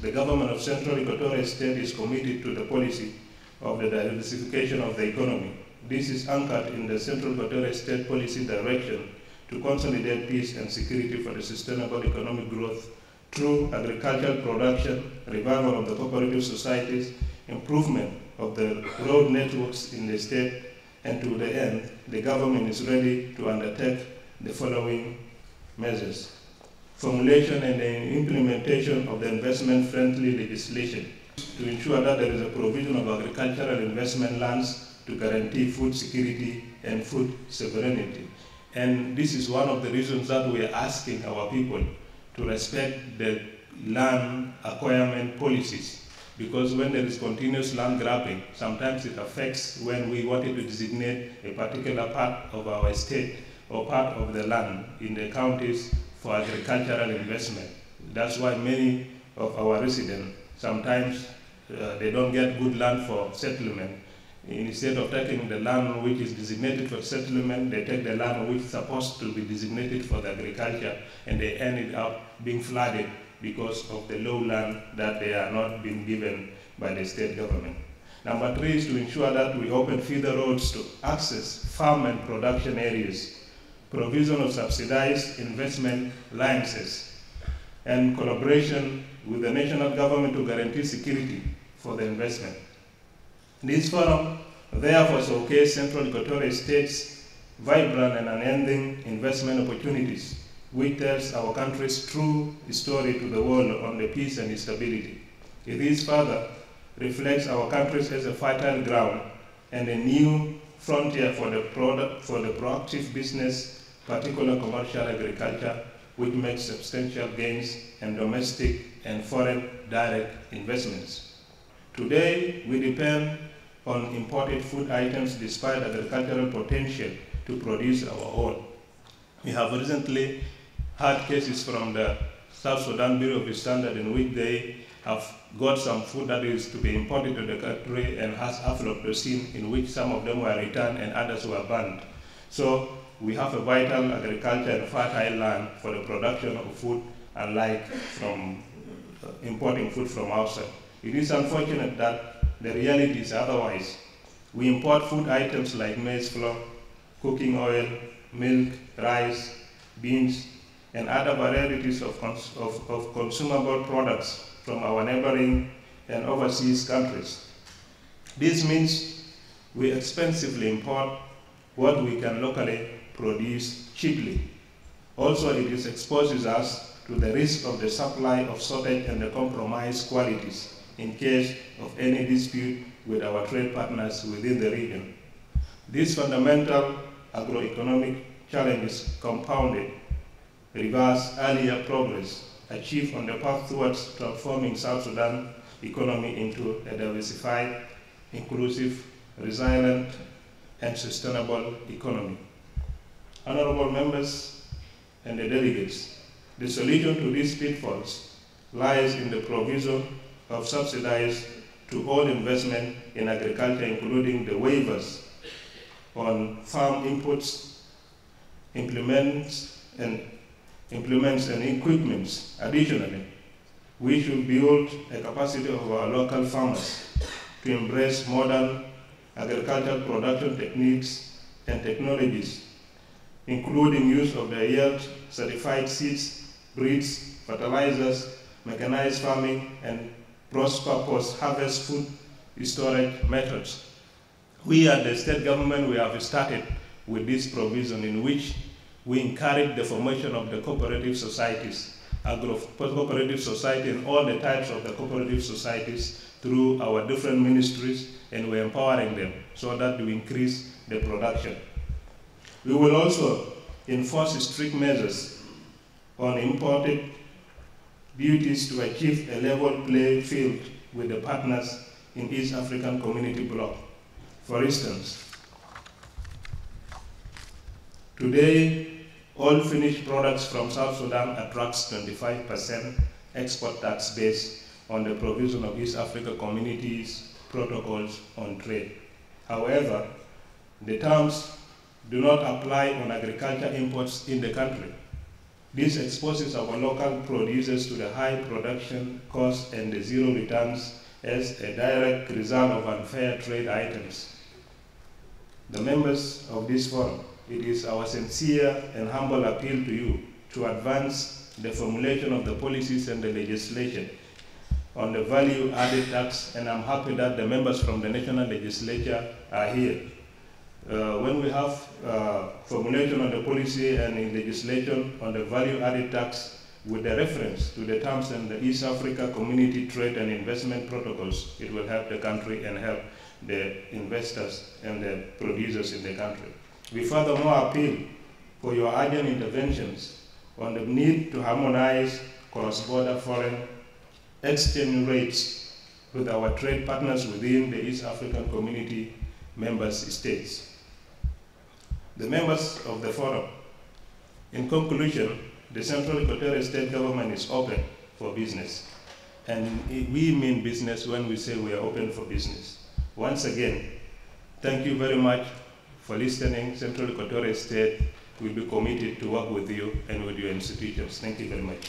the government of Central Equatorial State is committed to the policy of the diversification of the economy. This is anchored in the Central Equatorial State policy direction to consolidate peace and security for the sustainable economic growth through agricultural production, revival of the cooperative societies, improvement of the road networks in the state, and to the end, the government is ready to undertake the following measures. Formulation and the implementation of the investment-friendly legislation to ensure that there is a provision of agricultural investment lands to guarantee food security and food sovereignty. And this is one of the reasons that we are asking our people to respect the land acquirement policies, because when there is continuous land grabbing, sometimes it affects when we wanted to designate a particular part of our estate or part of the land in the counties for agricultural investment. That's why many of our residents, sometimes they don't get good land for settlement. Instead of taking the land which is designated for settlement, they take the land which is supposed to be designated for the agriculture, and they end up being flooded because of the low land that they are not being given by the state government. Number 3 is to ensure that we open feeder roads to access farm and production areas, provision of subsidized investment licenses, and collaboration with the national government to guarantee security for the investment. This forum therefore showcases Central Equatorial State's vibrant and unending investment opportunities, which tells our country's true story to the world on the peace and stability. It further reflects our country as a fertile ground and a new frontier for the proactive business, particularly commercial agriculture, which makes substantial gains in domestic and foreign direct investments. Today, we depend on imported food items despite agricultural potential to produce our own. We have recently had cases from the South Sudan Bureau of Standards in which they have got some food that is to be imported to the country and has aflatoxin, in which some of them were returned and others were banned. So we have a vital agriculture and fertile land for the production of food, unlike from importing food from outside. It is unfortunate that the reality is otherwise. We import food items like maize flour, cooking oil, milk, rice, beans, and other varieties of consumable products from our neighboring and overseas countries. This means we expensively import what we can locally produce cheaply. Also, it exposes us to the risk of the supply of shortage and the compromised qualities in case of any dispute with our trade partners within the region. These fundamental agroeconomic challenges compounded reverse earlier progress achieved on the path towards transforming South Sudan economy into a diversified, inclusive, resilient, and sustainable economy. Honorable members and the delegates, the solution to these pitfalls lies in the provision of subsidies to all investment in agriculture, including the waivers on farm inputs, implements and equipments. Additionally, we should build a capacity of our local farmers to embrace modern agricultural production techniques and technologies, including use of the yield certified seeds, breeds, fertilizers, mechanized farming, and cross-purpose harvest food storage methods. We at the state government, we have started with this provision in which we encourage the formation of the cooperative societies, agro-cooperative society, and all the types of the cooperative societies through our different ministries, and we're empowering them so that we increase the production. We will also enforce strict measures on imported duties to achieve a level playing field with the partners in East African Community Bloc. For instance, today, all finished products from South Sudan attracts 25% export tax based on the provision of East Africa Community's protocols on trade. However, the terms do not apply on agriculture imports in the country. This exposes our local producers to the high production costs and the zero returns as a direct result of unfair trade items. The members of this forum, it is our sincere and humble appeal to you to advance the formulation of the policies and the legislation on the value-added tax, and I'm happy that the members from the National Legislature are here. When we have formulation on the policy and in legislation on the value-added tax with the reference to the terms in the East Africa Community Trade and Investment Protocols, it will help the country and help the investors and the producers in the country. We furthermore appeal for your urgent interventions on the need to harmonize cross-border foreign exchange rates with our trade partners within the East African Community member states. The members of the forum, in conclusion, the Central Equatorial State Government is open for business. And we mean business when we say we are open for business. Once again, thank you very much for listening. Central Equatorial State will be committed to work with you and with your institutions. Thank you very much.